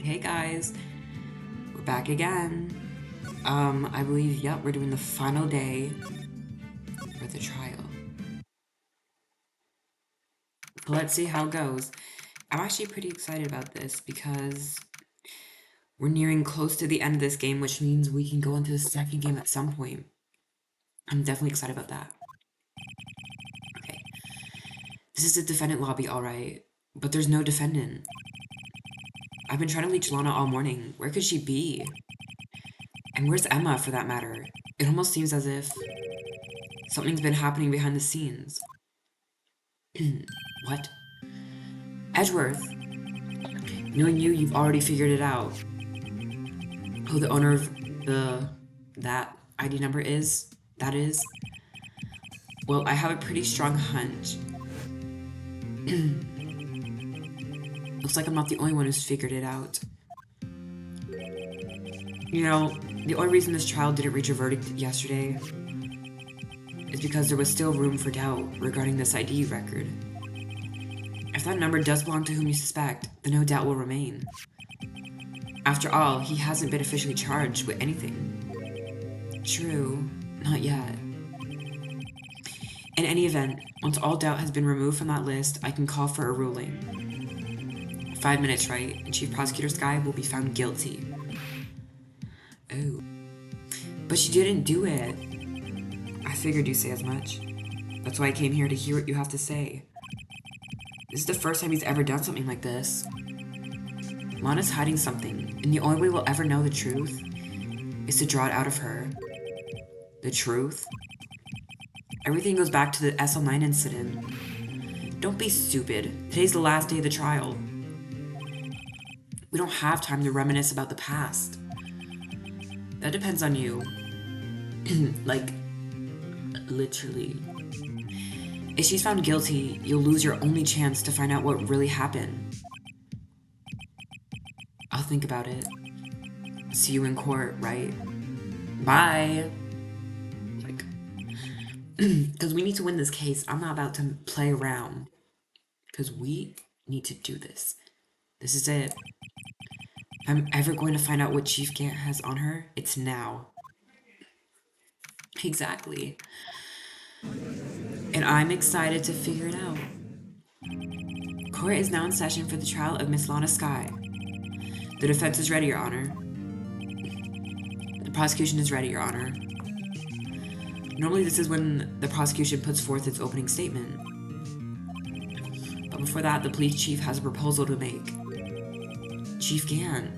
Hey guys, we're back again. I believe, yep, we're doing the final day for the trial. So let's see how it goes. I'm actually pretty excited about this because we're nearing close to the end of this game, which means we can go into the second game at some point. I'm definitely excited about that. Okay. This is the defendant lobby, alright, but there's no defendant. I've been trying to reach Lana all morning. Where could she be? And where's Emma, for that matter? It almost seems as if something's been happening behind the scenes. What? Edgeworth, knowing you, you've already figured it out. Who the owner of that ID number is? That is? Well, I have a pretty strong hunch. Looks like I'm not the only one who's figured it out. You know, the only reason this trial didn't reach a verdict yesterday is because there was still room for doubt regarding this ID record. If that number does belong to whom you suspect, then no doubt will remain. After all, he hasn't been officially charged with anything. True, not yet. In any event, once all doubt has been removed from that list, I can call for a ruling. 5 minutes, right? And Chief Prosecutor Skye will be found guilty. Oh. But she didn't do it. I figured you'd say as much. That's why I came here to hear what you have to say. This is the first time he's ever done something like this. Lana's hiding something, and the only way we'll ever know the truth is to draw it out of her. The truth? Everything goes back to the SL9 incident. Don't be stupid. Today's the last day of the trial. We don't have time to reminisce about the past. That depends on you. Like, literally. If she's found guilty, you'll lose your only chance to find out what really happened. I'll think about it. See you in court, right? Bye. Like, because we need to win this case. I'm not about to play around. Because we need to do this. This is it. If I'm ever going to find out what Chief Gant has on her, it's now. Exactly. And I'm excited to figure it out. Court is now in session for the trial of Miss Lana Skye. The defense is ready, Your Honor. The prosecution is ready, Your Honor. Normally this is when the prosecution puts forth its opening statement. But before that, the police chief has a proposal to make. Chief Gant,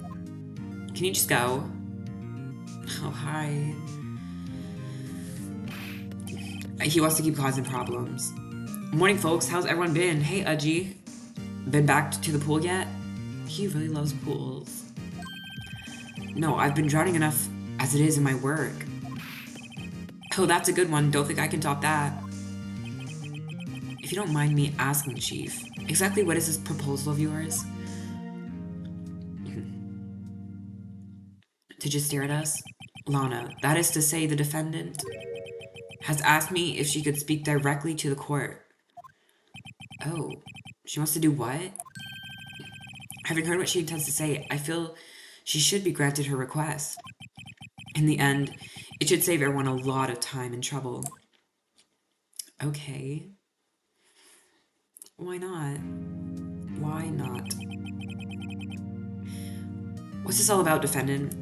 can you just go? Oh, hi. He wants to keep causing problems. Morning, folks. How's everyone been? Hey, Udgy. Been back to the pool yet? He really loves pools. No, I've been drowning enough as it is in my work. Oh, that's a good one. Don't think I can top that. If you don't mind me asking, Chief, exactly what is this proposal of yours? To just stare at us? Lana, that is to say the defendant, has asked me if she could speak directly to the court. Oh, she wants to do what? Having heard what she intends to say, I feel she should be granted her request. In the end, it should save everyone a lot of time and trouble. Okay. Why not? Why not? What's this all about, defendant?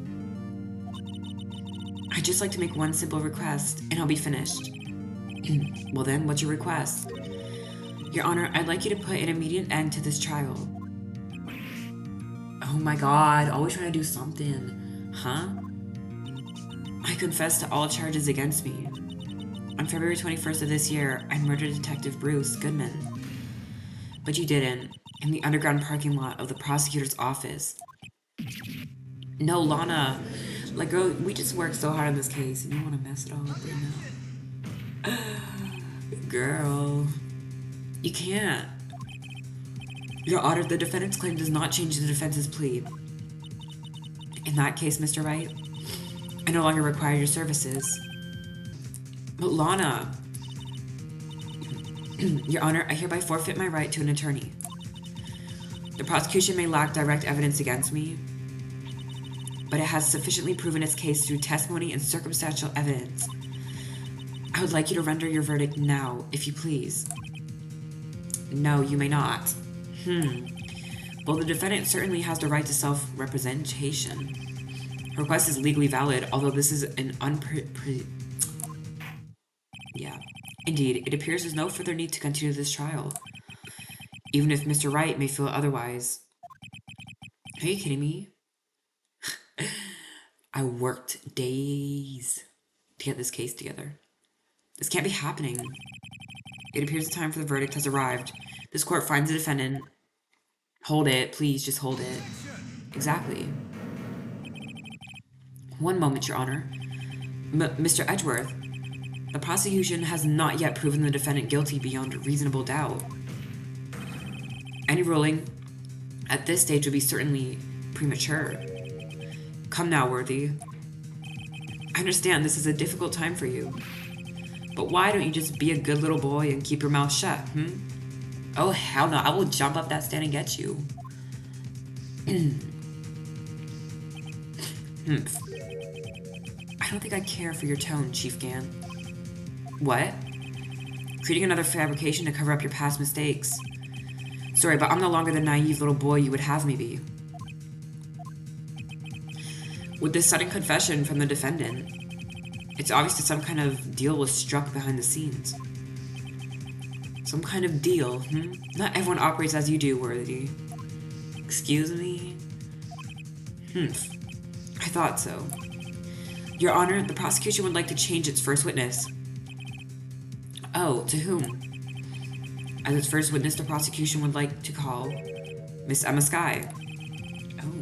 I'd just like to make one simple request, and I'll be finished. Well then, what's your request? Your Honor, I'd like you to put an immediate end to this trial. Oh my god, always trying to do something. Huh? I confess to all charges against me. On February 21st of this year, I murdered Detective Bruce Goodman. But you didn't, in the underground parking lot of the prosecutor's office. No, Lana. Like, girl, we just worked so hard on this case, and you want to mess it all up right now. Girl. You can't. Your Honor, the defendant's claim does not change the defense's plea. In that case, Mr. Wright, I no longer require your services. But Lana. Your Honor, I hereby forfeit my right to an attorney. The prosecution may lack direct evidence against me, but it has sufficiently proven its case through testimony and circumstantial evidence. I would like you to render your verdict now, if you please. No, you may not. Well, the defendant certainly has the right to self-representation. Her request is legally valid, although this is an Yeah. Indeed, it appears there's no further need to continue this trial, even if Mr. Wright may feel otherwise. Are you kidding me? I worked days to get this case together. This can't be happening. It appears the time for the verdict has arrived. This court finds the defendant. Hold it, please, just hold it. Exactly. One moment, Your Honor. Mr. Edgeworth, the prosecution has not yet proven the defendant guilty beyond reasonable doubt. Any ruling at this stage would be certainly premature. Come now, Worthy. I understand this is a difficult time for you, but why don't you just be a good little boy and keep your mouth shut, Oh, hell no, I will jump up that stand and get you. I don't think I care for your tone, Chief Gann. What? Creating another fabrication to cover up your past mistakes. Sorry, but I'm no longer the naive little boy you would have me be. With this sudden confession from the defendant, it's obvious that some kind of deal was struck behind the scenes. Some kind of deal, Not everyone operates as you do, Worthy. Excuse me? I thought so. Your Honor, the prosecution would like to change its first witness. Oh, to whom? As its first witness, the prosecution would like to call Miss Emma Skye. Oh.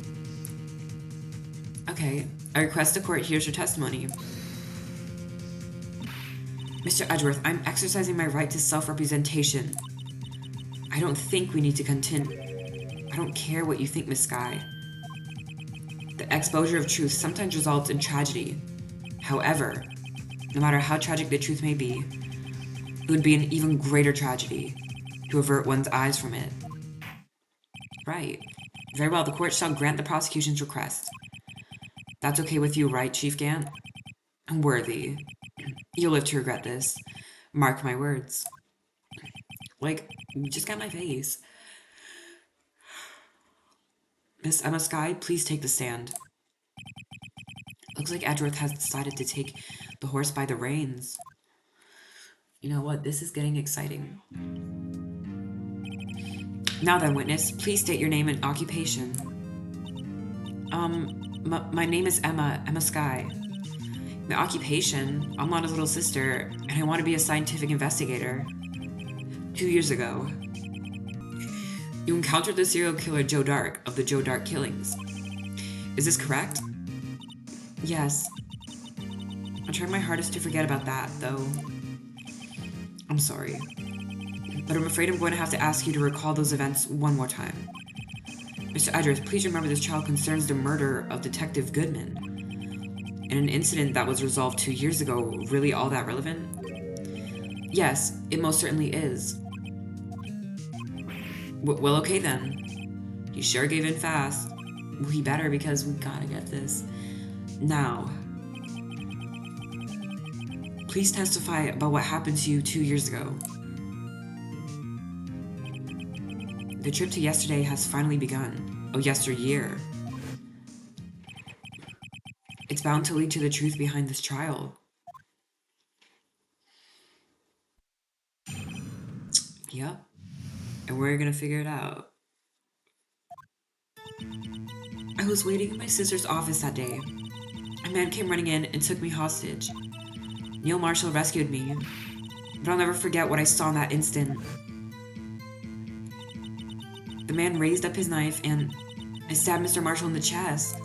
Okay, I request the court hears your testimony. Mr. Edgeworth, I'm exercising my right to self-representation. I don't think we need to continue. I don't care what you think, Miss Skye. The exposure of truth sometimes results in tragedy. However, no matter how tragic the truth may be, it would be an even greater tragedy to avert one's eyes from it. Right. Very well, the court shall grant the prosecution's request. That's okay with you, right, Chief Gann? Worthy. You'll live to regret this. Mark my words. Like, just got my face. Miss Emma Skye, please take the stand. Looks like Edgeworth has decided to take the horse by the reins. You know what? This is getting exciting. Now then, witness, please state your name and occupation. My name is Emma Skye. My occupation, I'm Lana's little sister, and I want to be a scientific investigator. 2 years ago, you encountered the serial killer Joe Dark of the Joe Dark killings. Is this correct? Yes. I'm trying my hardest to forget about that, though. I'm sorry. But I'm afraid I'm going to have to ask you to recall those events one more time. Mr. Edgeworth, please remember this trial concerns the murder of Detective Goodman. And an incident that was resolved 2 years ago, really all that relevant? Yes, it most certainly is. Well, okay then. He sure gave in fast. We better, because we gotta get this. Now, please testify about what happened to you 2 years ago. The trip to yesterday has finally begun. Oh, yesteryear. It's bound to lead to the truth behind this trial. Yep. And we're gonna figure it out. I was waiting in my sister's office that day. A man came running in and took me hostage. Neil Marshall rescued me, but I'll never forget what I saw in that instant. The man raised up his knife and I stabbed Mr. Marshall in the chest.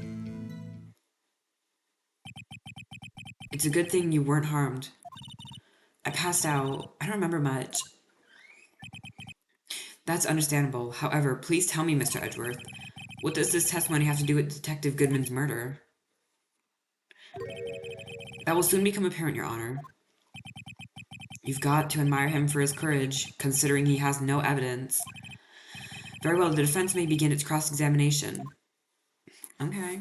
It's a good thing you weren't harmed. I passed out. I don't remember much. That's understandable. However, please tell me, Mr. Edgeworth, what does this testimony have to do with Detective Goodman's murder? That will soon become apparent, Your Honor. You've got to admire him for his courage, considering he has no evidence. Very well, the defense may begin its cross-examination. Okay.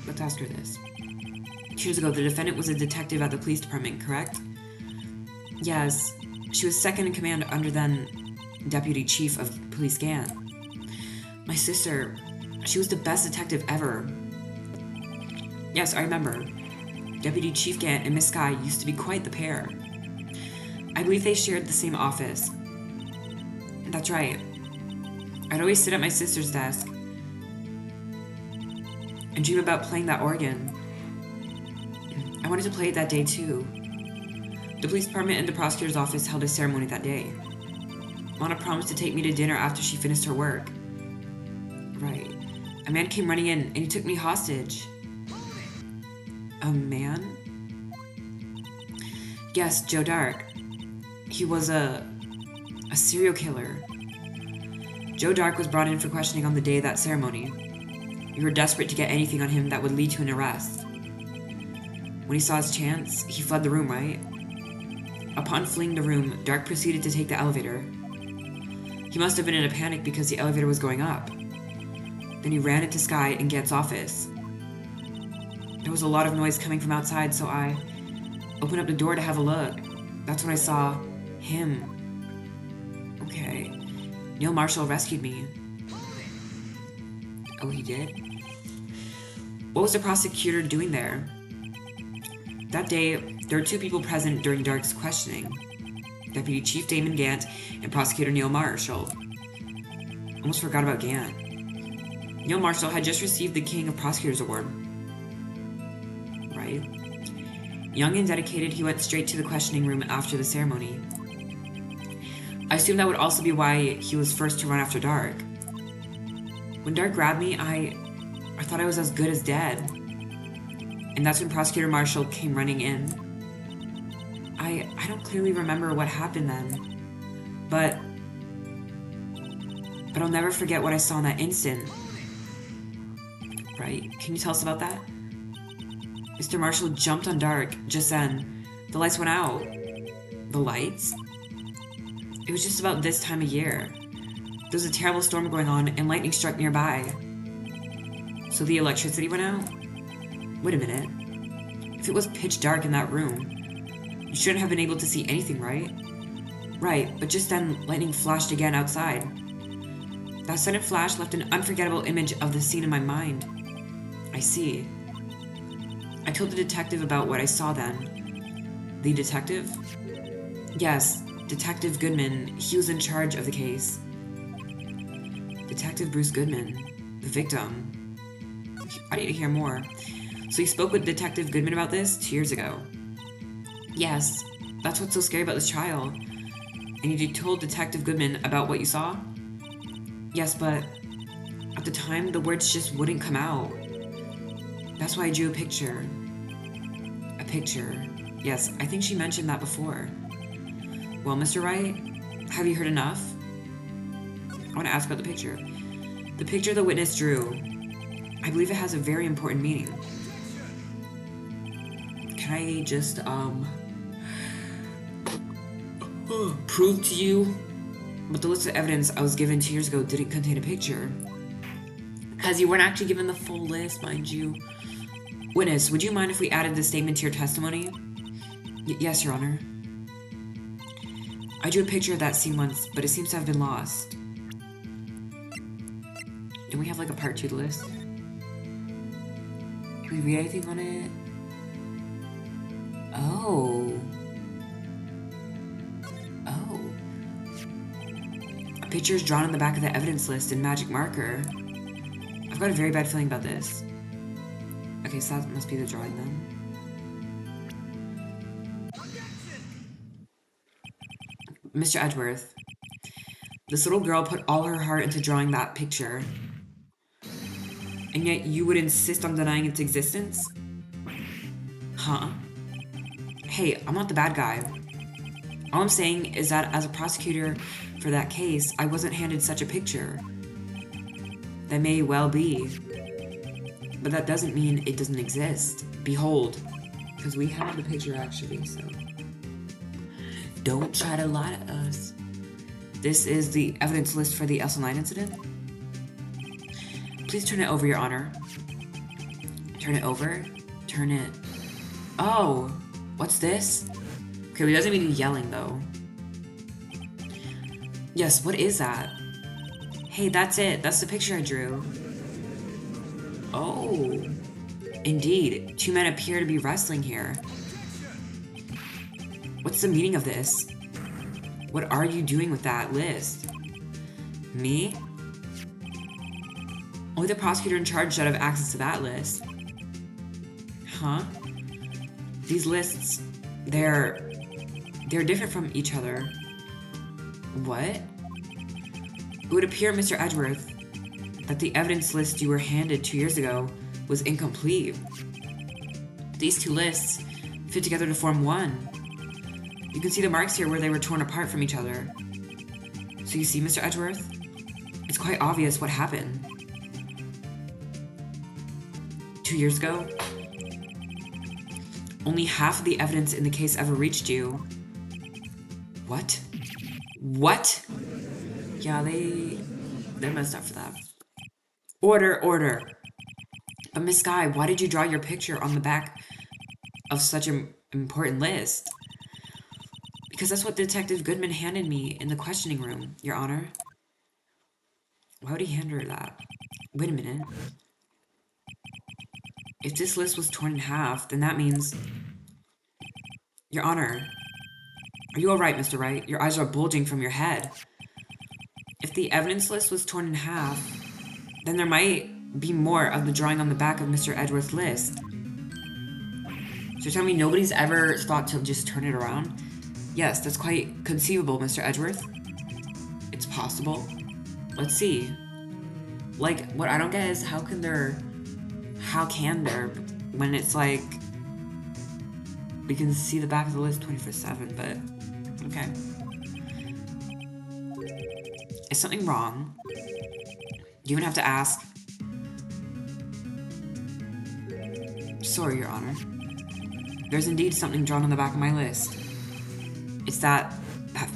Let's ask her this. 2 years ago, the defendant was a detective at the police department, correct? Yes. She was second in command under then Deputy Chief of Police Gant. My sister, she was the best detective ever. Yes, I remember. Deputy Chief Gant and Miss Skye used to be quite the pair. I believe they shared the same office. That's right. I'd always sit at my sister's desk and dream about playing that organ. I wanted to play it that day too. The police department and the prosecutor's office held a ceremony that day. Lana promised to take me to dinner after she finished her work. Right. A man came running in and he took me hostage. A man? Yes, Joe Dark. He was a serial killer. Joe Dark was brought in for questioning on the day of that ceremony. We were desperate to get anything on him that would lead to an arrest. When he saw his chance, he fled the room, right? Upon fleeing the room, Dark proceeded to take the elevator. He must have been in a panic because the elevator was going up. Then he ran into Skye and Gant's office. There was a lot of noise coming from outside, so I opened up the door to have a look. That's when I saw him. Okay. Neil Marshall rescued me. Oh, he did? What was the prosecutor doing there? That day, there were 2 people present during Dark's questioning. Deputy Chief Damon Gant and Prosecutor Neil Marshall. Almost forgot about Gant. Neil Marshall had just received the King of Prosecutors Award. Right? Young and dedicated, he went straight to the questioning room after the ceremony. I assume that would also be why he was first to run after Dark. When Dark grabbed me, I thought I was as good as dead. And that's when Prosecutor Marshall came running in. I don't clearly remember what happened then, but I'll never forget what I saw in that instant. Right? Can you tell us about that? Mr. Marshall jumped on Dark just then. The lights went out. The lights? It was just about this time of year. There was a terrible storm going on and lightning struck nearby. So the electricity went out? Wait a minute. If it was pitch dark in that room, you shouldn't have been able to see anything, right? Right, but just then lightning flashed again outside. That sudden flash left an unforgettable image of the scene in my mind. I see. I told the detective about what I saw then. The detective? Yes, Detective Goodman. He was in charge of the case. Detective Bruce Goodman, the victim. I need to hear more. So you spoke with Detective Goodman about this 2 years ago? Yes, that's what's so scary about this trial. And you told Detective Goodman about what you saw? Yes, but at the time, the words just wouldn't come out. That's why I drew a picture. A picture. Yes, I think she mentioned that before. Well, Mr. Wright, have you heard enough? I want to ask about the picture. The picture the witness drew. I believe it has a very important meaning. Can I just, prove to you? But the list of evidence I was given 2 years ago didn't contain a picture. As you weren't actually given the full list, mind you. Witness, would you mind if we added this statement to your testimony? Yes, Your Honor. I drew a picture of that scene once, but it seems to have been lost. Don't we have like a part 2 to the list? Can we read anything on it? Oh. A picture is drawn on the back of the evidence list in magic marker. I've got a very bad feeling about this. Okay, so that must be the drawing then. Mr. Edgeworth, this little girl put all her heart into drawing that picture. And yet you would insist on denying its existence? Huh? Hey, I'm not the bad guy. All I'm saying is that as a prosecutor for that case, I wasn't handed such a picture. That may well be. But that doesn't mean it doesn't exist. Behold. Because we have the picture actually, so. Don't try to lie to us. This is the evidence list for the SL9 incident. Please turn it over, Your Honor. Turn it over? Turn it... Oh! What's this? Okay, he doesn't mean yelling, though. Yes, what is that? Hey, that's it. That's the picture I drew. Oh. Indeed. Two men appear to be wrestling here. What's the meaning of this? What are you doing with that list? Me? Only the prosecutor in charge should have access to that list. Huh? These lists, they're different from each other. What? It would appear, Mr. Edgeworth, that the evidence list you were handed 2 years ago was incomplete. These two lists fit together to form one. You can see the marks here where they were torn apart from each other. So you see, Mr. Edgeworth? It's quite obvious what happened. 2 years ago, only half of the evidence in the case ever reached you. What? What? Yeah, they're messed up for that. Order, order. But Miss Guy, why did you draw your picture on the back of such an important list? Because that's what Detective Goodman handed me in the questioning room, Your Honor. Why would he hand her that? Wait a minute. If this list was torn in half, then that means... Your Honor. Are you alright, Mr. Wright? Your eyes are bulging from your head. If the evidence list was torn in half, then there might be more of the drawing on the back of Mr. Edgeworth's list. So tell me nobody's ever thought to just turn it around? Yes, that's quite conceivable, Mr. Edgeworth. It's possible. Let's see. Like, what I don't get is how can there, when it's like, we can see the back of the list 24/7, but, okay. Is something wrong? You even have to ask. Sorry, Your Honor. There's indeed something drawn on the back of my list. It's that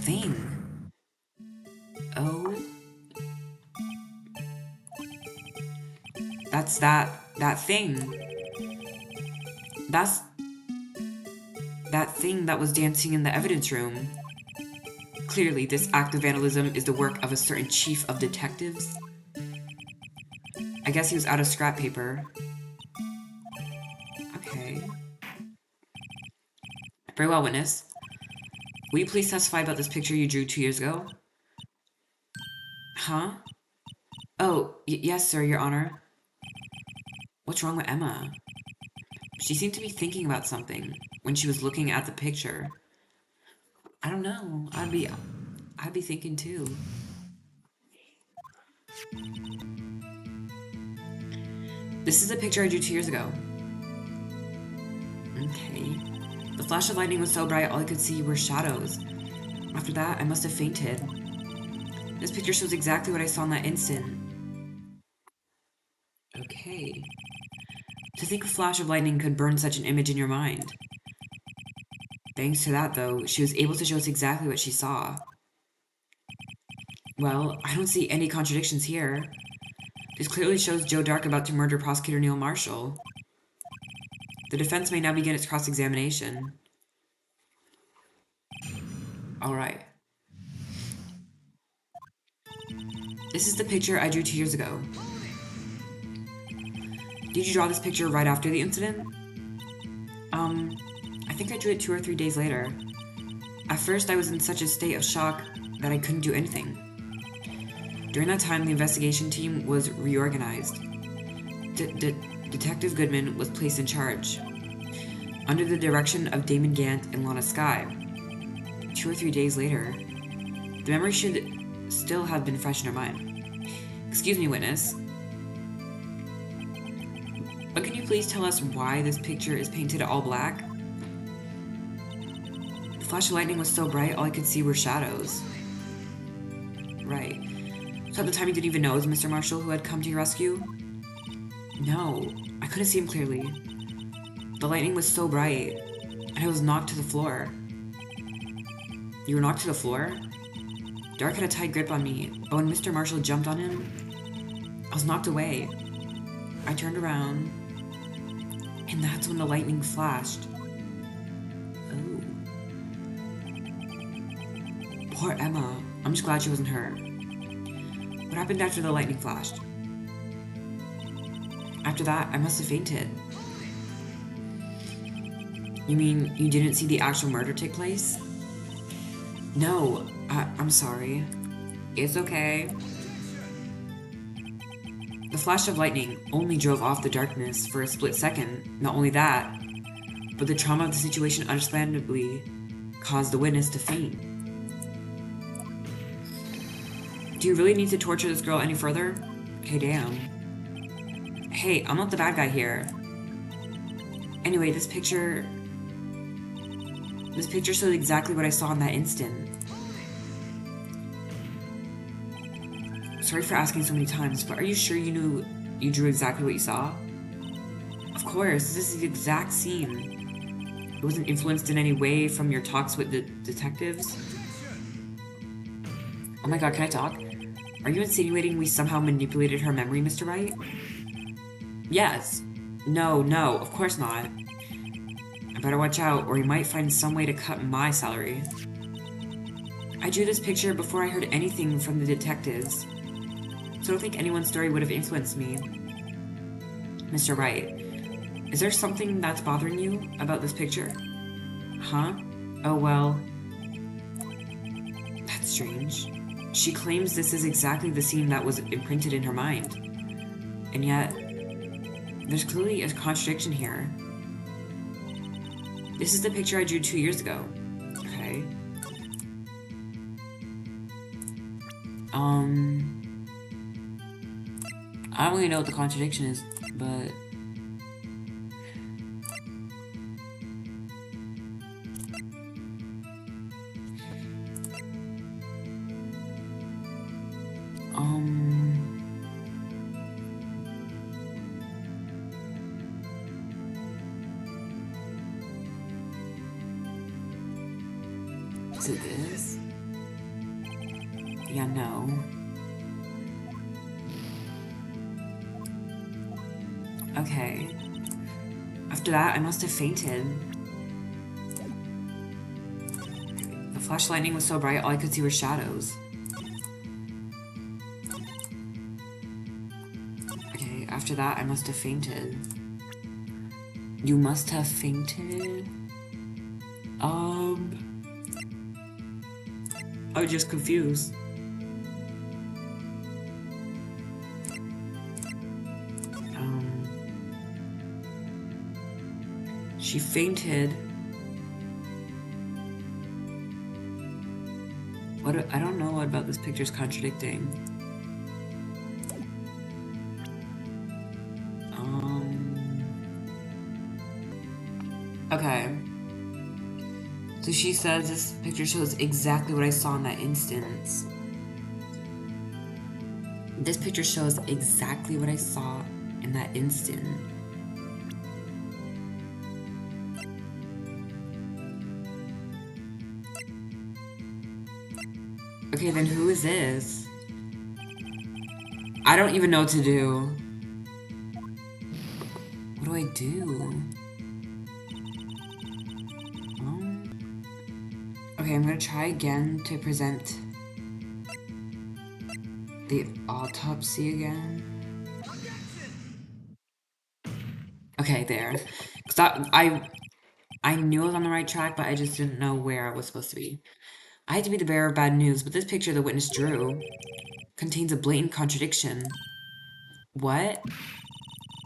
thing. Oh. That's that thing. That's that thing that was dancing in the evidence room. Clearly, this act of vandalism is the work of a certain chief of detectives. I guess he was out of scrap paper. Okay. Very well, witness. Will you please testify about this picture you drew 2 years ago? Huh? Oh, yes, sir, Your Honor. What's wrong with Emma? She seemed to be thinking about something when she was looking at the picture. I don't know. I'd be thinking too. This is a picture I drew 2 years ago. Okay. The flash of lightning was so bright, all I could see were shadows. After that, I must have fainted. This picture shows exactly what I saw in that instant. Okay. To think a flash of lightning could burn such an image in your mind. Thanks to that, though, she was able to show us exactly what she saw. Well, I don't see any contradictions here. This clearly shows Joe Dark about to murder Prosecutor Neil Marshall. The defense may now begin its cross-examination. Alright. This is the picture I drew 2 years ago. Did you draw this picture right after the incident? I think I drew it 2 or 3 days later. At first, I was in such a state of shock that I couldn't do anything. During that time, the investigation team was reorganized. Detective Goodman was placed in charge, under the direction of Damon Gant and Lana Skye. 2 or 3 days later, the memory should still have been fresh in her mind. Excuse me, witness. But can you please tell us why this picture is painted all black? The flash of lightning was so bright, all I could see were shadows. Right. So at the time you didn't even know it was Mr. Marshall who had come to your rescue? No, I couldn't see him clearly. The lightning was so bright, and I was knocked to the floor. You were knocked to the floor? Dark had a tight grip on me, but when Mr. Marshall jumped on him, I was knocked away. I turned around, and that's when the lightning flashed. Oh. Poor Emma. I'm just glad she wasn't hurt. What happened after the lightning flashed? After that, I must have fainted. You mean you didn't see the actual murder take place? No, I'm sorry. It's okay. The flash of lightning only drove off the darkness for a split second. Not only that, but the trauma of the situation understandably caused the witness to faint. Do you really need to torture this girl any further? Okay, damn. Hey, I'm not the bad guy here. Anyway, this picture shows exactly what I saw in that instant. Sorry for asking so many times, but are you sure you knew you drew exactly what you saw? Of course, this is the exact scene. It wasn't influenced in any way from your talks with the detectives? Oh my god, can I talk? Are you insinuating we somehow manipulated her memory, Mr. Wright? Yes. No, of course not. I better watch out, or he might find some way to cut my salary. I drew this picture before I heard anything from the detectives, so I don't think anyone's story would have influenced me. Mr. Wright, is there something that's bothering you about this picture? Huh? Oh well. That's strange. She claims this is exactly the scene that was imprinted in her mind. And yet, there's clearly a contradiction here. This is the picture I drew 2 years ago. Okay. I don't really know what the contradiction is, but... Is it this? Yeah, no. Okay. After that, I must have fainted. The flash lightning was so bright, all I could see were shadows. Okay, after that, I must have fainted. You must have fainted? I was just confused. She fainted. What? I don't know what about this picture's contradicting. Okay. So she says this picture shows exactly what I saw in that instance. This picture shows exactly what I saw in that instant. Okay, then who is this? I don't even know what to do. What do I do? Okay, I'm gonna try again to present the autopsy again. Okay, there. Cause I knew I was on the right track, but I just didn't know where I was supposed to be. I had to be the bearer of bad news, but this picture the witness drew contains a blatant contradiction. What?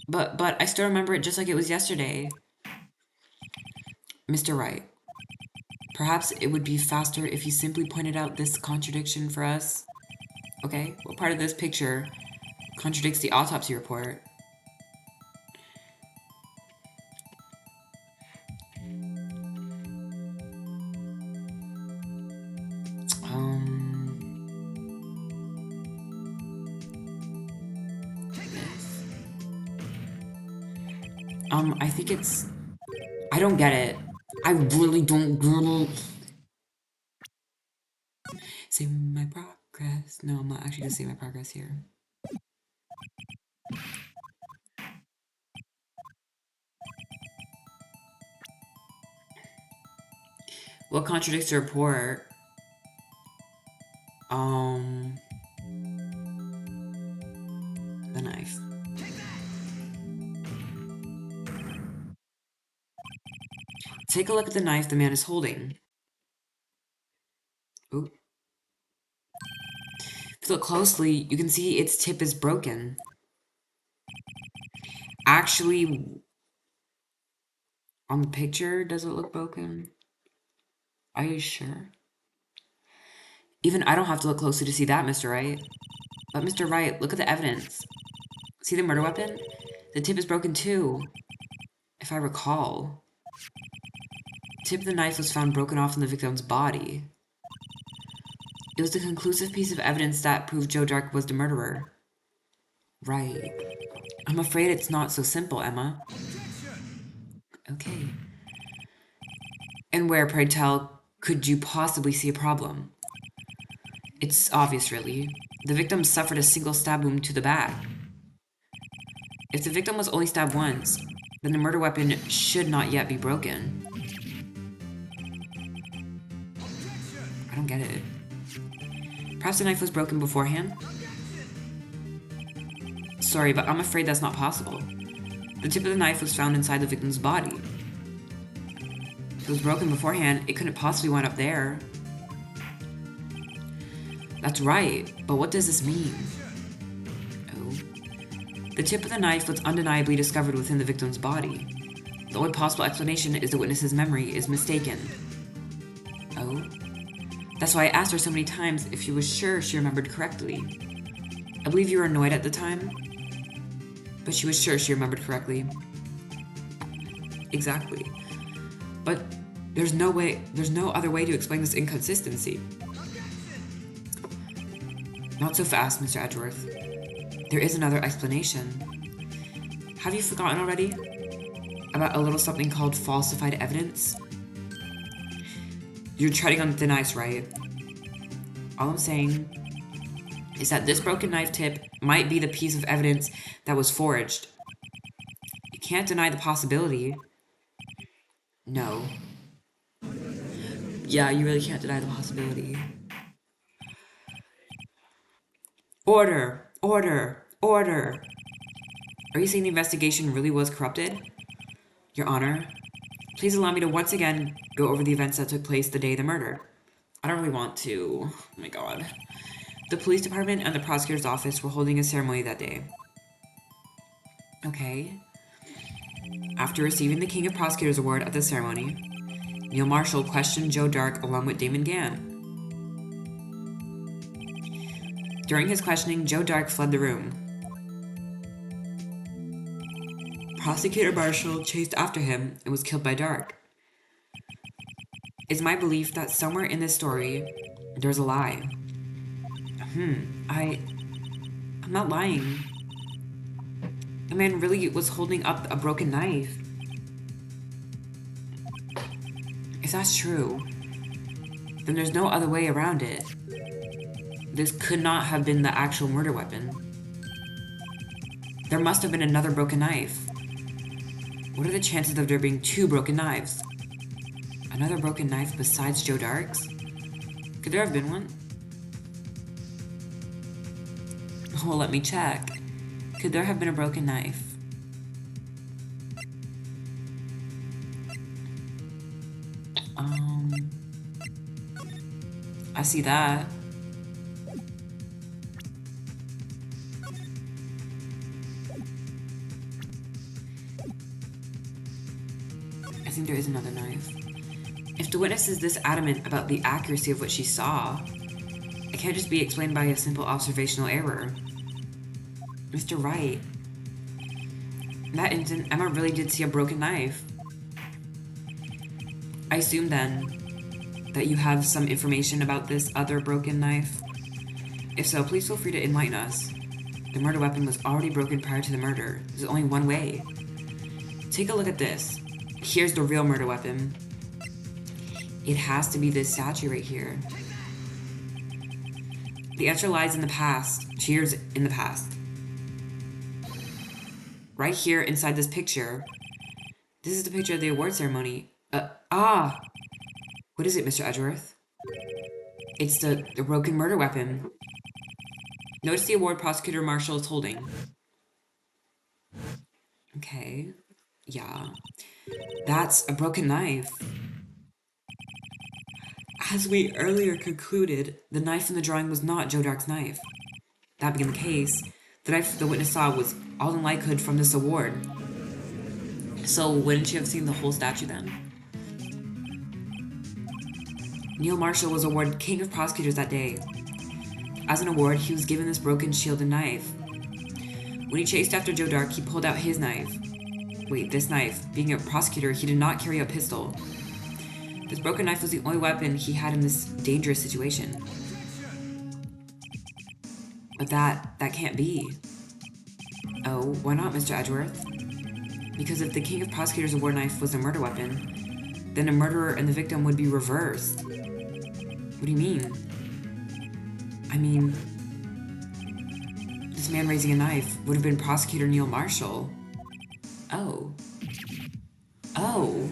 But I still remember it just like it was yesterday. Mr. Wright, perhaps it would be faster if you simply pointed out this contradiction for us. Okay, what part of this picture contradicts the autopsy report? I think it's... I don't get it. I really don't get it. Save my progress. No, I'm not actually gonna save my progress here. What contradicts the report? The knife. Take a look at the knife the man is holding. Ooh. If you look closely, you can see its tip is broken. Actually, on the picture, does it look broken? Are you sure? Even I don't have to look closely to see that, Mr. Wright. But Mr. Wright, look at the evidence. See the murder weapon? The tip is broken too. If I recall. The tip of the knife was found broken off in the victim's body. It was the conclusive piece of evidence that proved Joe Dark was the murderer. Right. I'm afraid it's not so simple, Emma. Okay. And where, pray tell, could you possibly see a problem? It's obvious, really. The victim suffered a single stab wound to the back. If the victim was only stabbed once, then the murder weapon should not yet be broken. I don't get it. Perhaps the knife was broken beforehand? Sorry, but I'm afraid that's not possible. The tip of the knife was found inside the victim's body. If it was broken beforehand, it couldn't possibly wind up there. That's right, but what does this mean? Oh. The tip of the knife was undeniably discovered within the victim's body. The only possible explanation is the witness's memory is mistaken. Oh? That's why I asked her so many times if she was sure she remembered correctly. I believe you were annoyed at the time, but she was sure she remembered correctly. Exactly. But there's no other way to explain this inconsistency. Not so fast, Mr. Edgeworth. There is another explanation. Have you forgotten already? About a little something called falsified evidence? You're treading on thin ice, right? All I'm saying is that this broken knife tip might be the piece of evidence that was forged. You can't deny the possibility. No. Yeah, you really can't deny the possibility. Order! Order! Order! Are you saying the investigation really was corrupted? Your Honor, please allow me to once again go over the events that took place the day of the murder. I don't really want to. Oh my god. The police department and the prosecutor's office were holding a ceremony that day. Okay. After receiving the King of Prosecutors Award at the ceremony, Neil Marshall questioned Joe Dark along with Damon Gann. During his questioning, Joe Dark fled the room. Prosecutor Marshall chased after him and was killed by Dark. It's my belief that somewhere in this story, there's a lie. I'm not lying. The man really was holding up a broken knife. If that's true, then there's no other way around it. This could not have been the actual murder weapon. There must have been another broken knife. What are the chances of there being two broken knives? Another broken knife besides Joe Dark's? Could there have been one? Well, let me check. Could there have been a broken knife? I see that. I think there is another knife. If the witness is this adamant about the accuracy of what she saw, it can't just be explained by a simple observational error. Mr. Wright, in that instant, Emma really did see a broken knife. I assume then that you have some information about this other broken knife. If so, please feel free to enlighten us. The murder weapon was already broken prior to the murder. There's only one way. Take a look at this. Here's the real murder weapon. It has to be this statue right here. The answer lies in the past. Cheers in the past. Right here inside this picture. This is the picture of the award ceremony. What is it, Mr. Edgeworth? It's the broken murder weapon. Notice the award Prosecutor Marshall is holding. Okay. Yeah. That's a broken knife. As we earlier concluded, the knife in the drawing was not Joe Dark's knife. That being the case, the knife the witness saw was all in likelihood from this award. So wouldn't you have seen the whole statue then? Neil Marshall was awarded King of Prosecutors that day. As an award, he was given this broken shield and knife. When he chased after Joe Dark, he pulled out his knife. Wait, this knife. Being a prosecutor, he did not carry a pistol. This broken knife was the only weapon he had in this dangerous situation. But that can't be. Oh, why not, Mr. Edgeworth? Because if the King of Prosecutors award knife was a murder weapon, then the murderer and the victim would be reversed. What do you mean? I mean, this man raising a knife would have been Prosecutor Neil Marshall. Oh. Oh.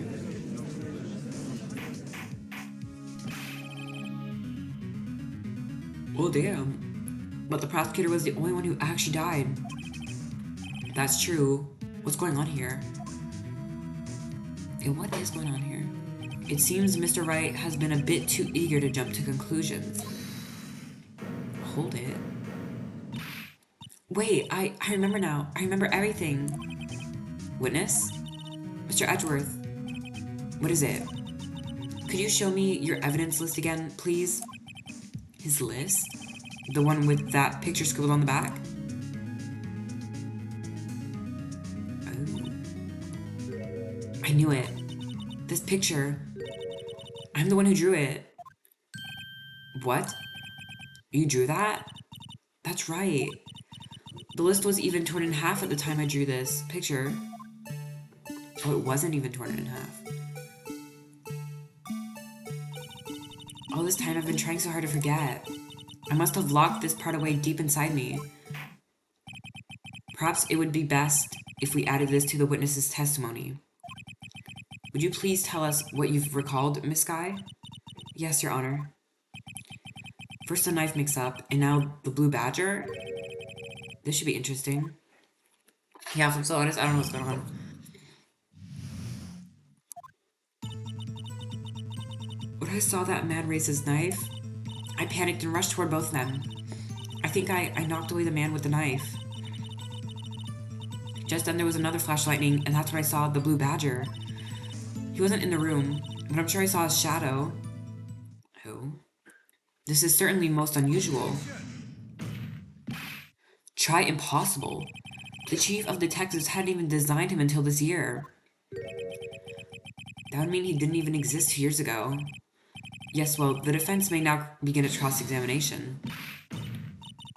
Well, damn. But the prosecutor was the only one who actually died. That's true. What's going on here? And what is going on here? It seems Mr. Wright has been a bit too eager to jump to conclusions. Hold it. Wait, I remember now. I remember everything. Witness? Mr. Edgeworth. What is it? Could you show me your evidence list again, please? His list? The one with that picture scribbled on the back? Oh. I knew it. This picture. I'm the one who drew it. What? You drew that? That's right. The list was even torn in half at the time I drew this picture. Oh, it wasn't even torn in half. All this time I've been trying so hard to forget. I must have locked this part away deep inside me. Perhaps it would be best if we added this to the witness's testimony. Would you please tell us what you've recalled, Miss Guy? Yes, Your Honor. First the knife mix-up, and now the blue badger? This should be interesting. Yeah, if I'm so honest, I don't know what's going on. When I saw that man raise his knife, I panicked and rushed toward both of them. I think I knocked away the man with the knife. Just then there was another flash of lightning, and that's when I saw the blue badger. He wasn't in the room, but I'm sure I saw his shadow. Oh. This is certainly most unusual. Try impossible. The chief of detectives hadn't even designed him until this year. That would mean he didn't even exist 2 years ago. Yes, well, the defense may now begin its cross-examination.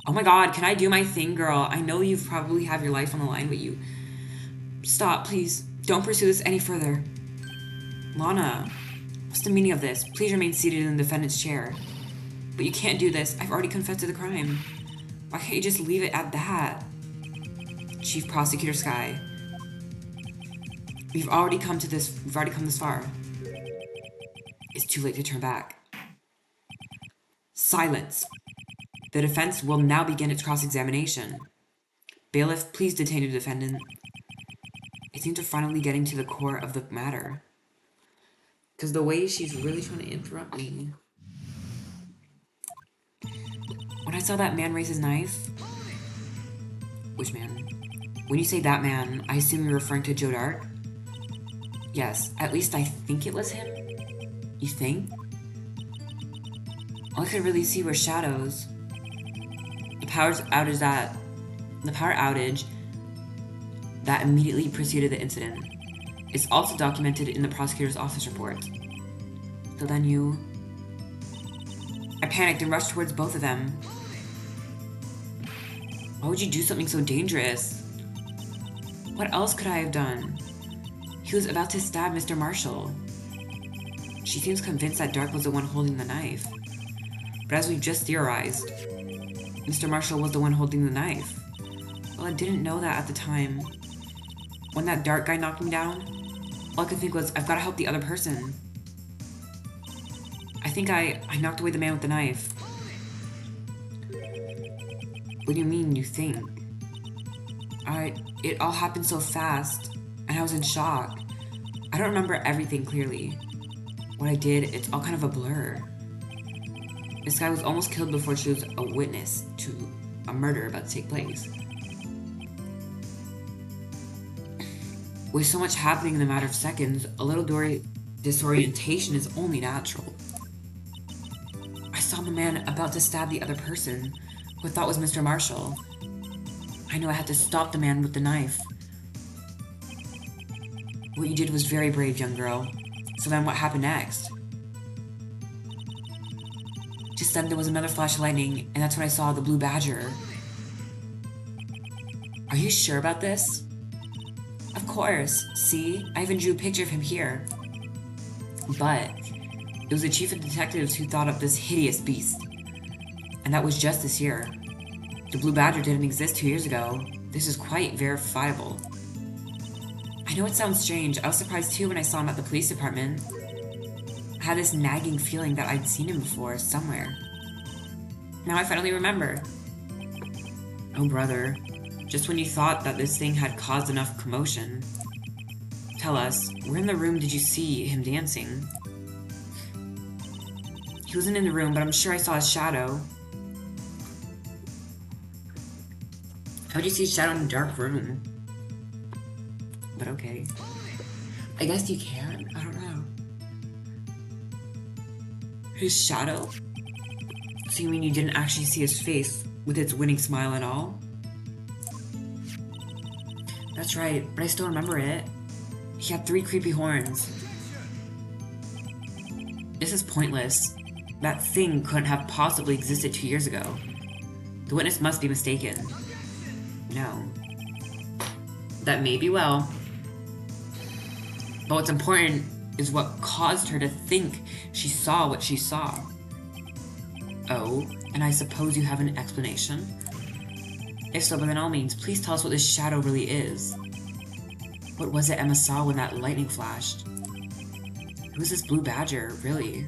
Oh my god, can I do my thing, girl? I know you probably have your life on the line, but you... Stop, please. Don't pursue this any further. Lana, what's the meaning of this? Please remain seated in the defendant's chair. But you can't do this. I've already confessed to the crime. Why can't you just leave it at that? Chief Prosecutor Sky. We've already come this far. It's too late to turn back. Silence. The defense will now begin its cross-examination. Bailiff, please detain the defendant. It seems we're finally getting to the core of the matter. Because the way she's really trying to interrupt me. When I saw that man raise his knife... Which man? When you say that man, I assume you're referring to Joe Dark? Yes, at least I think it was him. You think? All I could really see were shadows. The power outage that immediately preceded the incident. It's also documented in the prosecutor's office report. So then you... I panicked and rushed towards both of them. Why would you do something so dangerous? What else could I have done? He was about to stab Mr. Marshall. She seems convinced that Dark was the one holding the knife. But as we just theorized, Mr. Marshall was the one holding the knife. Well, I didn't know that at the time. When that dark guy knocked me down, all I could think was, I've got to help the other person. I think I knocked away the man with the knife. What do you mean, you think? It all happened so fast, and I was in shock. I don't remember everything clearly. What I did, it's all kind of a blur. This guy was almost killed before she was a witness to a murder about to take place. With so much happening in a matter of seconds, a little disorientation is only natural. I saw the man about to stab the other person, who I thought was Mr. Marshall. I knew I had to stop the man with the knife. What you did was very brave, young girl. So then what happened next? Just then there was another flash of lightning, and that's when I saw the blue badger. Are you sure about this? Of course. See? I even drew a picture of him here. But it was the chief of detectives who thought up this hideous beast. And that was just this year. The blue badger didn't exist 2 years ago. This is quite verifiable. I know it sounds strange. I was surprised too when I saw him at the police department. I had this nagging feeling that I'd seen him before, somewhere. Now I finally remember. Oh, brother. Just when you thought that this thing had caused enough commotion. Tell us, where in the room did you see him dancing? He wasn't in the room, but I'm sure I saw his shadow. How'd you see his shadow in a dark room? But okay. I guess you can. I don't know. His shadow? So you mean you didn't actually see his face with its winning smile and all? That's right, but I still remember it. He had 3 creepy horns. This is pointless. That thing couldn't have possibly existed 2 years ago. The witness must be mistaken. No. That may be well. But what's important is what caused her to think she saw what she saw. Oh, and I suppose you have an explanation? If so, by all means, please tell us what this shadow really is. What was it Emma saw when that lightning flashed? Who's this blue badger, really?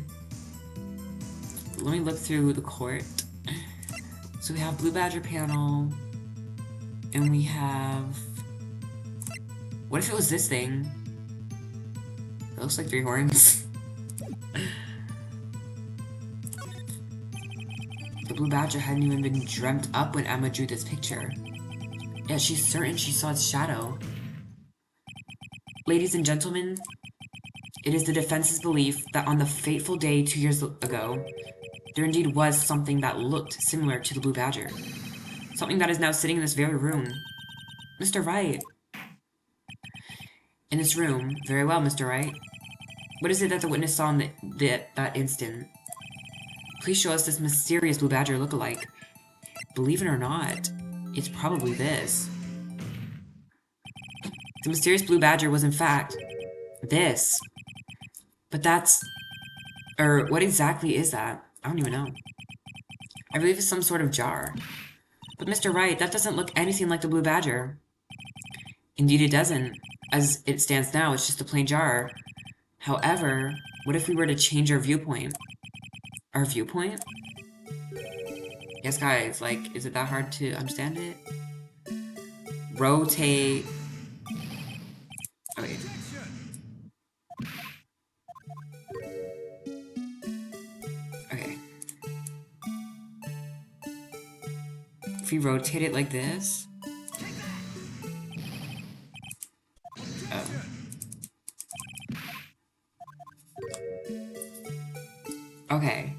Let me look through the court. So we have blue badger panel, and we have... What if it was this thing? It looks like 3 horns. The blue badger hadn't even been dreamt up when Emma drew this picture. Yet she's certain she saw its shadow. Ladies and gentlemen, it is the defense's belief that on the fateful day 2 years ago, there indeed was something that looked similar to the blue badger. Something that is now sitting in this very room. Mr. Wright. In this room. Very well, Mr. Wright. What is it that the witness saw in that instant? Please show us this mysterious blue badger look-alike. Believe it or not, it's probably this. The mysterious blue badger was in fact this. But that's... what exactly is that? I don't even know. I believe it's some sort of jar. But Mr. Wright, that doesn't look anything like the blue badger. Indeed it doesn't. As it stands now, it's just a plain jar. However, what if we were to change our viewpoint? Our viewpoint? Yes, guys, like, is it that hard to understand it? Rotate. Okay. Okay. If we rotate it like this. Oh. Okay.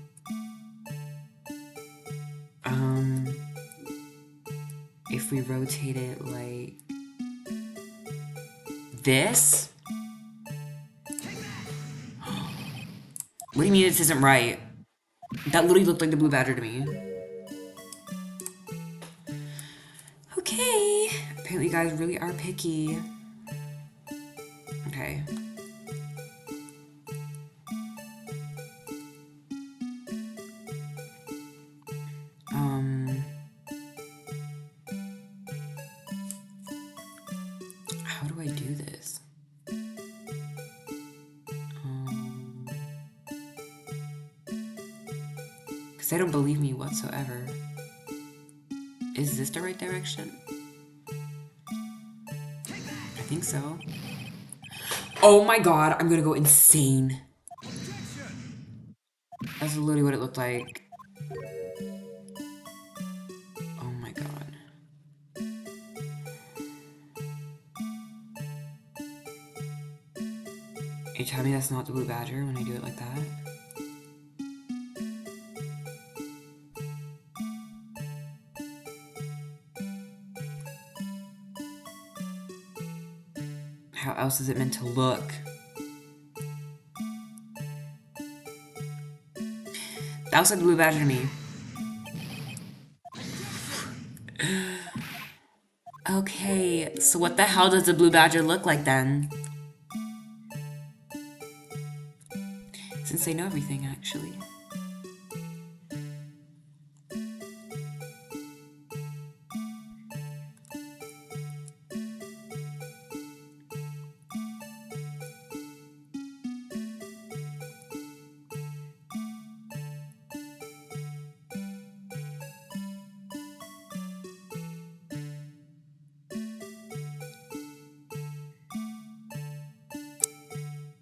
If we rotate it like this? What do you mean this isn't right? That literally looked like the blue badger to me. Okay. Apparently you guys really are picky. Okay. Because they don't believe me whatsoever. Is this the right direction? I think so. Oh my god, I'm gonna go insane. That's literally what it looked like. Oh my god. You tell me that's not the blue badger when I do it like that? How else is it meant to look? That looks like the blue badger to me. Okay, so what the hell does the blue badger look like then? Since they know everything, actually.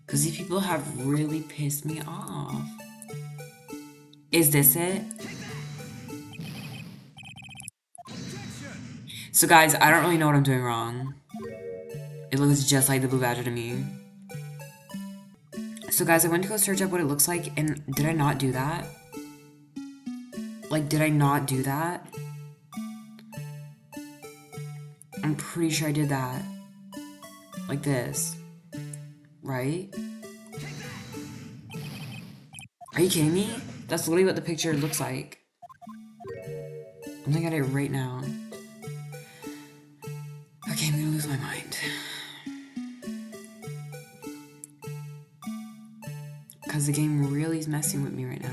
Because these people have really pissed me off. Is this it? So guys, I don't really know what I'm doing wrong. It looks just like the blue badger to me. So guys, I went to go search up what it looks like, and did I not do that? Like, did I not do that? I'm pretty sure I did that. Like this. Right? Are you kidding me? That's literally what the picture looks like. I'm looking at it right now. Okay, I'm gonna lose my mind. Because the game really is messing with me right now.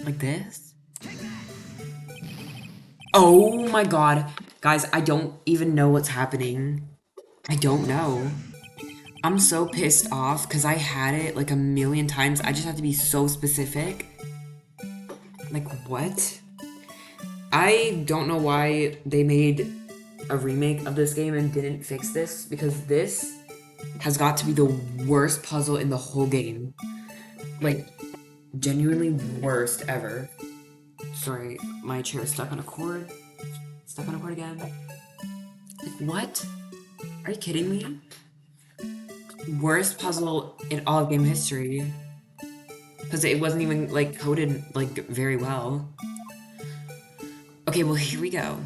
Like this? Oh my god. Guys, I don't even know what's happening. I don't know. I'm so pissed off because I had it like a million times. I just have to be so specific. Like, what? I don't know why they made a remake of this game and didn't fix this, because this has got to be the worst puzzle in the whole game. Like, genuinely worst ever. Sorry, my chair is stuck on a cord. Stuck on a cord again. Like, what? Are you kidding me? Worst puzzle in all of game history. Because it wasn't even, like, coded, like, very well. Okay, well, here we go.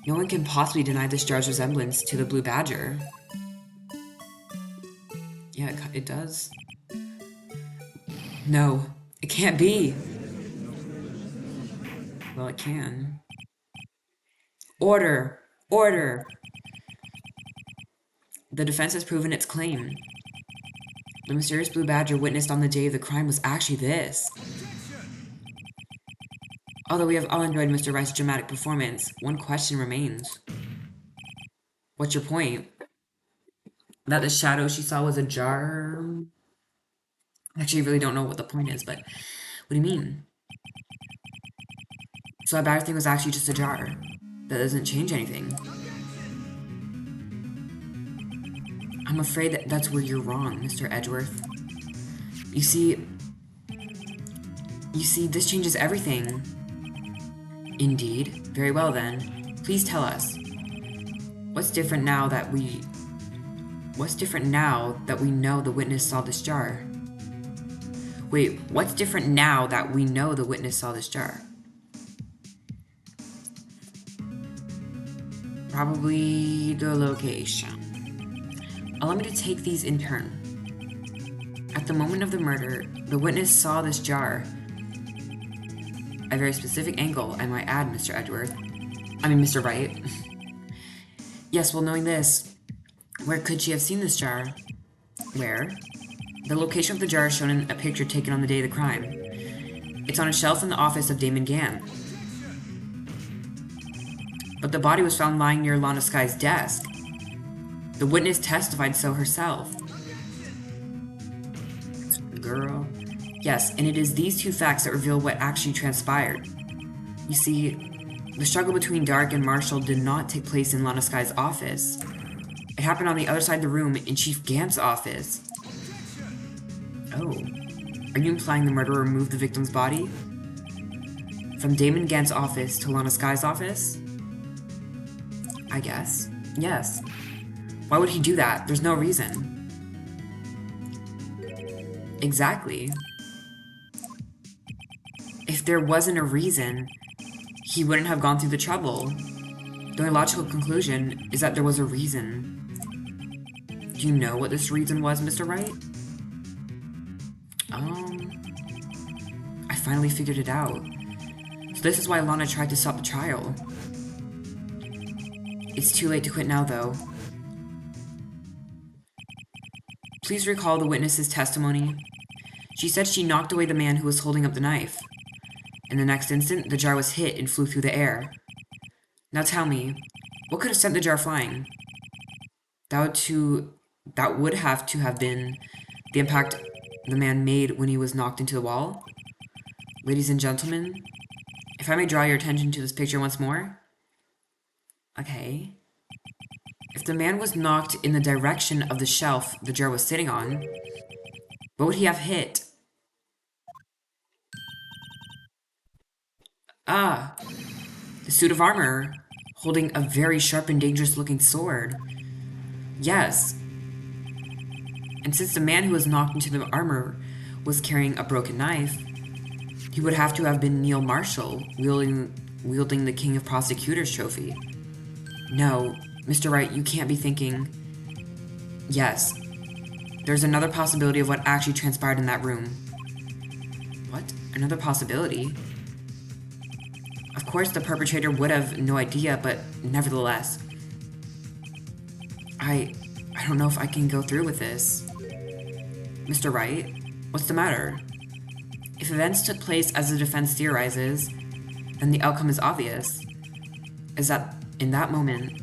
No one can possibly deny this jar's resemblance to the blue badger. Yeah, it does. No, it can't be. Well, it can. Order! Order! The defense has proven its claim. The mysterious blue badger witnessed on the day of the crime was actually this. Although we have all enjoyed Mr. Wright's dramatic performance, one question remains. What's your point? That the shadow she saw was a jar? Actually, I really don't know what the point is, but what do you mean? So that bad thing was actually just a jar. That doesn't change anything. I'm afraid that that's where you're wrong, Mr. Edgeworth. You see, this changes everything. Indeed. Very well then. Please tell us. What's different now that we know the witness saw this jar? Wait, what's different now that we know the witness saw this jar? Probably the location. Allow me to take these in turn. At the moment of the murder, the witness saw this jar. A very specific angle, I might add, Mr. Wright. Yes, well, knowing this, Where could she have seen this jar? Where? The location of the jar is shown in a picture taken on the day of the crime. It's on a shelf in the office of Damon Gann. But the body was found lying near Lana Sky's desk. The witness testified so herself. Girl. Yes, and it is these two facts that reveal what actually transpired. You see, the struggle between Dark and Marshall did not take place in Lana Sky's office. It happened on the other side of the room in Chief Gant's office. Oh. Are you implying the murderer moved the victim's body? From Damon Gant's office to Lana Sky's office? I guess. Yes. Why would he do that? There's no reason. Exactly. If there wasn't a reason, he wouldn't have gone through the trouble. The only logical conclusion is that there was a reason. Do you know what this reason was, Mr. Wright? I finally figured it out. So this is why Lana tried to stop the trial. It's too late to quit now, though. Please recall the witness's testimony. She said she knocked away the man who was holding up the knife. In the next instant, the jar was hit and flew through the air. Now tell me, what could have sent the jar flying? That would have to have been the impact the man made when he was knocked into the wall. Ladies and gentlemen, if I may draw your attention to this picture once more. Okay. If the man was knocked in the direction of the shelf the jar was sitting on, what would he have hit? Ah, the suit of armor, holding a very sharp and dangerous looking sword. Yes. And since the man who was knocked into the armor was carrying a broken knife, he would have to have been Neil Marshall, wielding the King of Prosecutors trophy. No, Mr. Wright, you can't be thinking... Yes. There's another possibility of what actually transpired in that room. What? Another possibility? Of course, the perpetrator would have no idea, but nevertheless. I don't know if I can go through with this. Mr. Wright, what's the matter? If events took place as the defense theorizes, then the outcome is obvious. Is that, in that moment,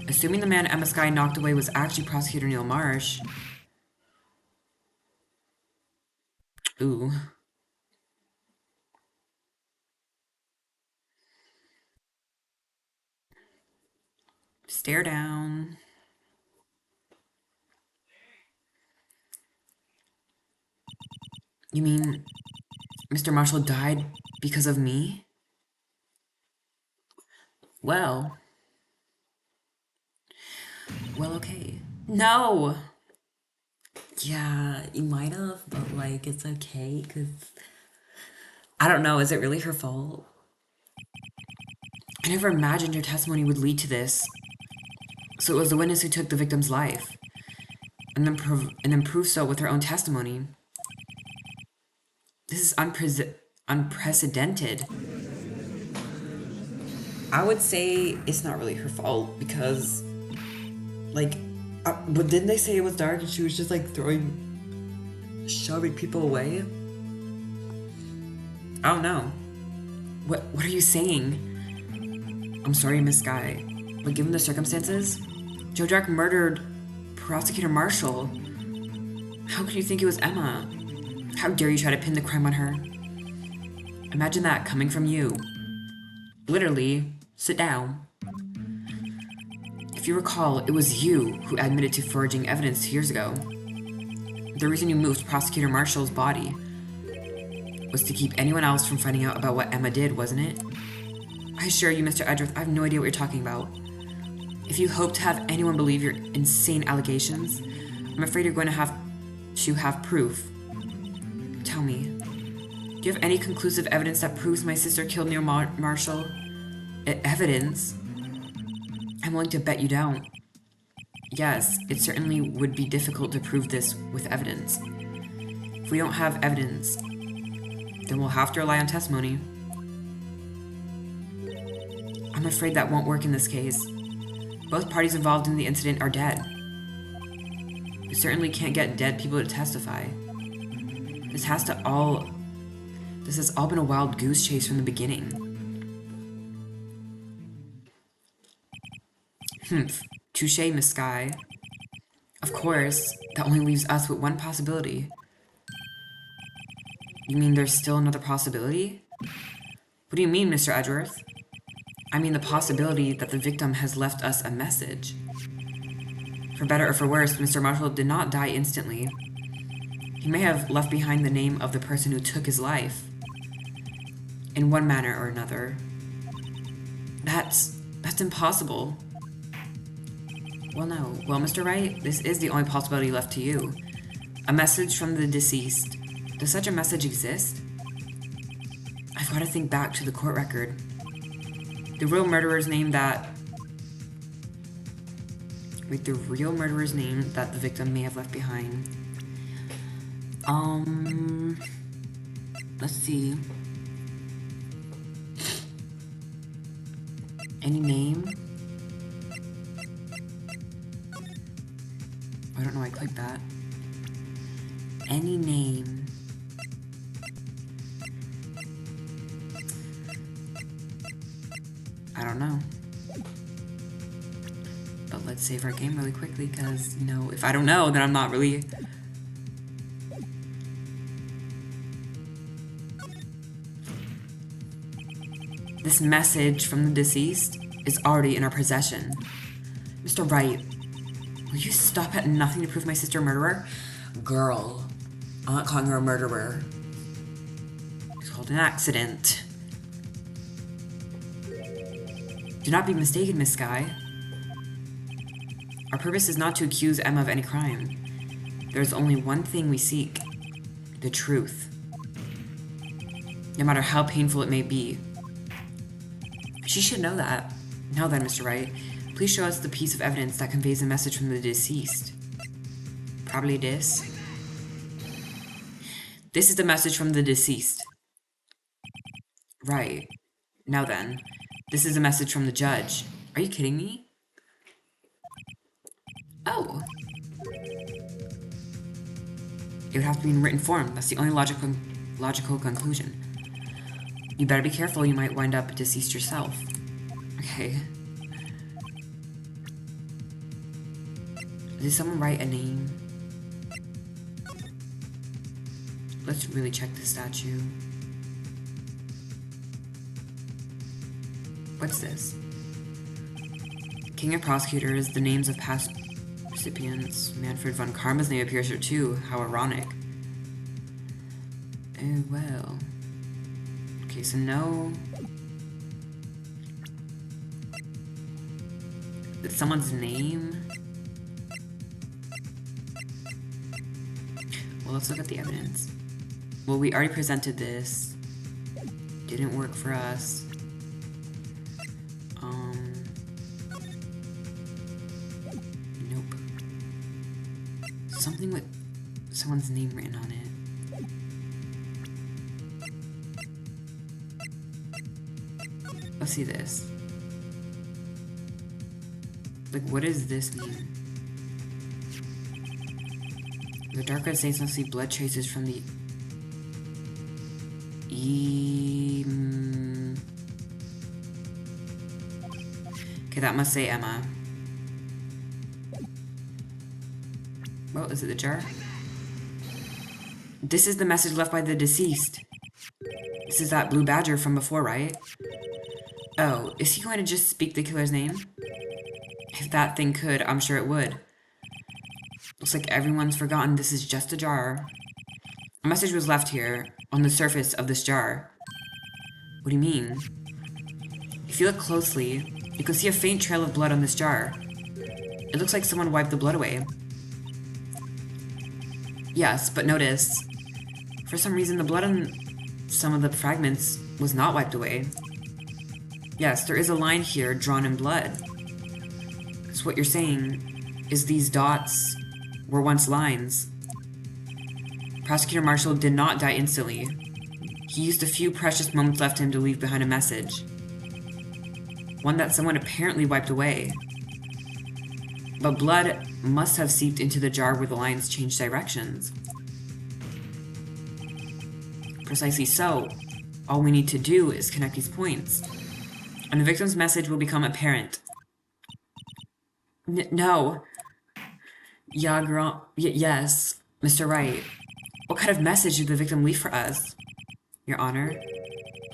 assuming the man Emma Sky knocked away was actually Prosecutor Neil Marsh... Ooh. Stare down. You mean Mr. Marshall died because of me? Well, okay. No! Yeah, you might have, but, like, it's okay, because... I don't know, is it really her fault? I never imagined your testimony would lead to this. So it was the witness who took the victim's life, and then proved so with her own testimony. This is unprecedented. I would say it's not really her fault because, like, but didn't they say it was dark and she was just like shoving people away? I don't know. What are you saying? I'm sorry, Miss Sky, but given the circumstances, Joe Dark murdered Prosecutor Marshall. How could you think it was Emma? How dare you try to pin the crime on her? Imagine that coming from you. Literally, sit down. If you recall, it was you who admitted to forging evidence years ago. The reason you moved Prosecutor Marshall's body was to keep anyone else from finding out about what Emma did, wasn't it? I assure you, Mr. Edgeworth, I have no idea what you're talking about. If you hope to have anyone believe your insane allegations, I'm afraid you're going to have proof. Tell me, do you have any conclusive evidence that proves my sister killed Neil Marshall? Evidence? I'm willing to bet you don't. Yes, it certainly would be difficult to prove this with evidence. If we don't have evidence, then we'll have to rely on testimony. I'm afraid that won't work in this case. Both parties involved in the incident are dead. We certainly can't get dead people to testify. This has all been a wild goose chase from the beginning. Humph. Touché, Miss Sky. Of course, that only leaves us with one possibility. You mean there's still another possibility? What do you mean, Mr. Edgeworth? I mean the possibility that the victim has left us a message. For better or for worse, Mr. Marshall did not die instantly. He may have left behind the name of the person who took his life. In one manner or another. That's impossible. Well, no. Well, Mr. Wright, this is the only possibility left to you. A message from the deceased. Does such a message exist? I've got to think back to the court record. The real murderer's name that the victim may have left behind. Let's see. Any name? I don't know, I clicked that. Any name. I don't know. But let's save our game really quickly, because, you know, if I don't know, then I'm not really... This message from the deceased is already in our possession. Mr. Wright, will you stop at nothing to prove my sister a murderer? Girl, I'm not calling her a murderer. It's called an accident. Do not be mistaken, Miss Sky. Our purpose is not to accuse Emma of any crime. There is only one thing we seek. The truth. No matter how painful it may be. She should know that. Now then, Mr. Wright, please show us the piece of evidence that conveys a message from the deceased. Probably this. This is the message from the deceased. Right. Now then, this is a message from the judge. Are you kidding me? Oh. It would have to be in written form. That's the only logical conclusion. You better be careful, you might wind up deceased yourself. Okay. Did someone write a name? Let's really check the statue. What's this? King of Prosecutors, the names of past recipients. Manfred von Karma's name appears here too. How ironic. Oh, well. Okay, so no... It's someone's name? Well, let's look at the evidence. Well, we already presented this. Didn't work for us. Nope. Something with someone's name written on it. Let's see this. Like, what does this mean? The dark red stains must see blood traces from the... Okay, that must say Emma. Oh, is it the jar? This is the message left by the deceased. This is that blue badger from before, right? Oh, is he going to just speak the killer's name? If that thing could, I'm sure it would. Looks like everyone's forgotten this is just a jar. A message was left here, on the surface of this jar. What do you mean? If you look closely, you can see a faint trail of blood on this jar. It looks like someone wiped the blood away. Yes, but notice, for some reason the blood on some of the fragments was not wiped away. Yes, there is a line here drawn in blood. So what you're saying is these dots were once lines. Prosecutor Marshall did not die instantly. He used the few precious moments left him to leave behind a message. One that someone apparently wiped away. But blood must have seeped into the jar where the lines changed directions. Precisely so. All we need to do is connect these points, and the victim's message will become apparent. No. Yeah, girl. Yes, Mr. Wright. What kind of message did the victim leave for us? Your Honor,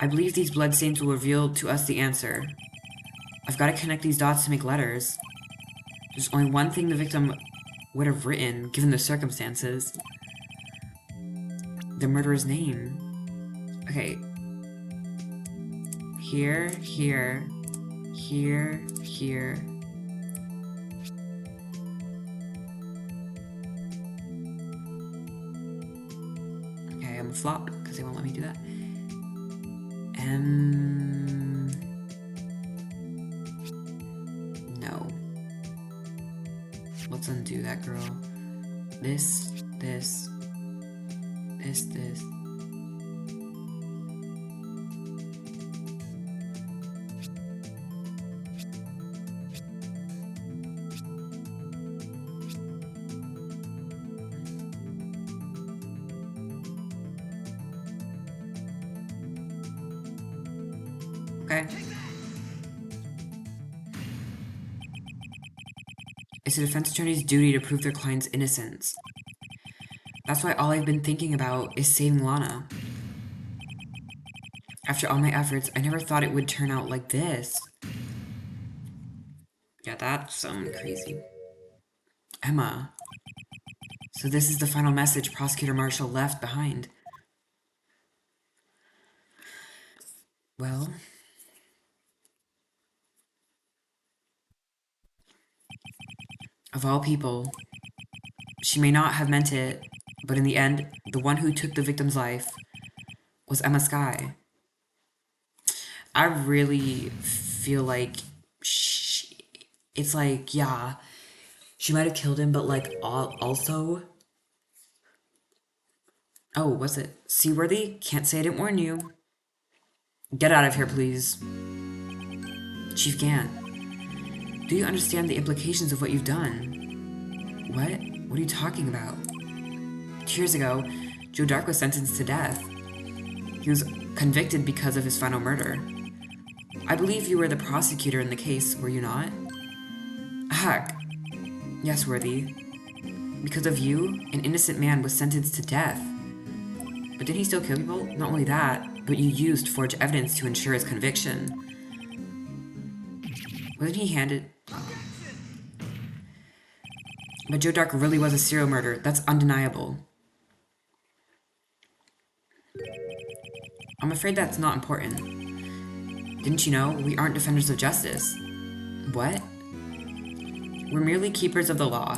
I believe these bloodstains will reveal to us the answer. I've got to connect these dots to make letters. There's only one thing the victim would have written, given the circumstances. The murderer's name. Okay. Here, here, here, here. Okay, I'm a flop, because they won't let me do that. No. Let's undo that, girl. This. Okay. It's a defense attorney's duty to prove their client's innocence. That's why all I've been thinking about is saving Lana. After all my efforts, I never thought it would turn out like this. Yeah, that's crazy. Emma. So this is the final message Prosecutor Marshall left behind. Well... Of all people, she may not have meant it, but in the end, the one who took the victim's life was Emma Skye. I really feel like it's like, yeah, she might have killed him, but like also... Oh, what's it? Seaworthy? Can't say I didn't warn you. Get out of here, please. Chief Gant, do you understand the implications of what you've done? What? What are you talking about? 2 years ago, Joe Dark was sentenced to death. He was convicted because of his final murder. I believe you were the prosecutor in the case, were you not? Heck. Yes, Worthy. Because of you, an innocent man was sentenced to death. But did he still kill people? Not only that, but you used forged evidence to ensure his conviction. Wasn't he handed... But Joe Dark really was a serial murderer. That's undeniable. I'm afraid that's not important. Didn't you know? We aren't defenders of justice. What? We're merely keepers of the law.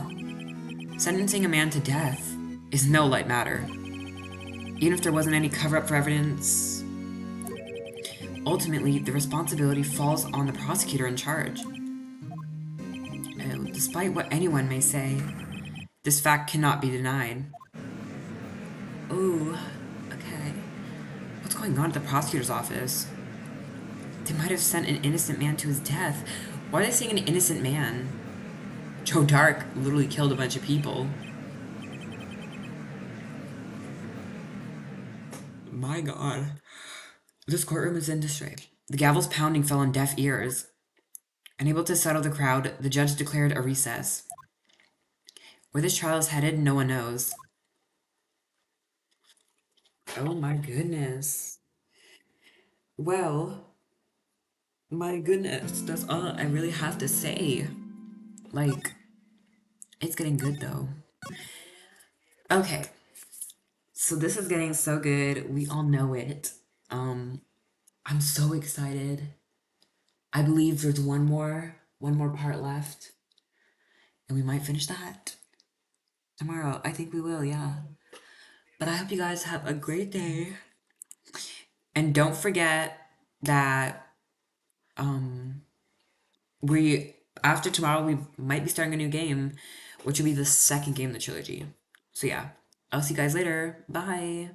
Sentencing a man to death is no light matter. Even if there wasn't any cover-up for evidence... Ultimately, the responsibility falls on the prosecutor in charge. Despite what anyone may say, this fact cannot be denied. Ooh, okay. What's going on at the prosecutor's office? They might have sent an innocent man to his death. Why are they saying an innocent man? Joe Dark literally killed a bunch of people. My god. This courtroom is in disarray. The gavel's pounding fell on deaf ears. Unable to settle the crowd, the judge declared a recess. Where this trial is headed, no one knows. Oh my goodness. Well, my goodness, that's all I really have to say. Like, it's getting good though. Okay. So this is getting so good. We all know it. I'm so excited. I believe there's one more part left. And we might finish that tomorrow. I think we will, yeah. But I hope you guys have a great day. And don't forget that after tomorrow we might be starting a new game, which will be the second game in the trilogy. So yeah, I'll see you guys later. Bye.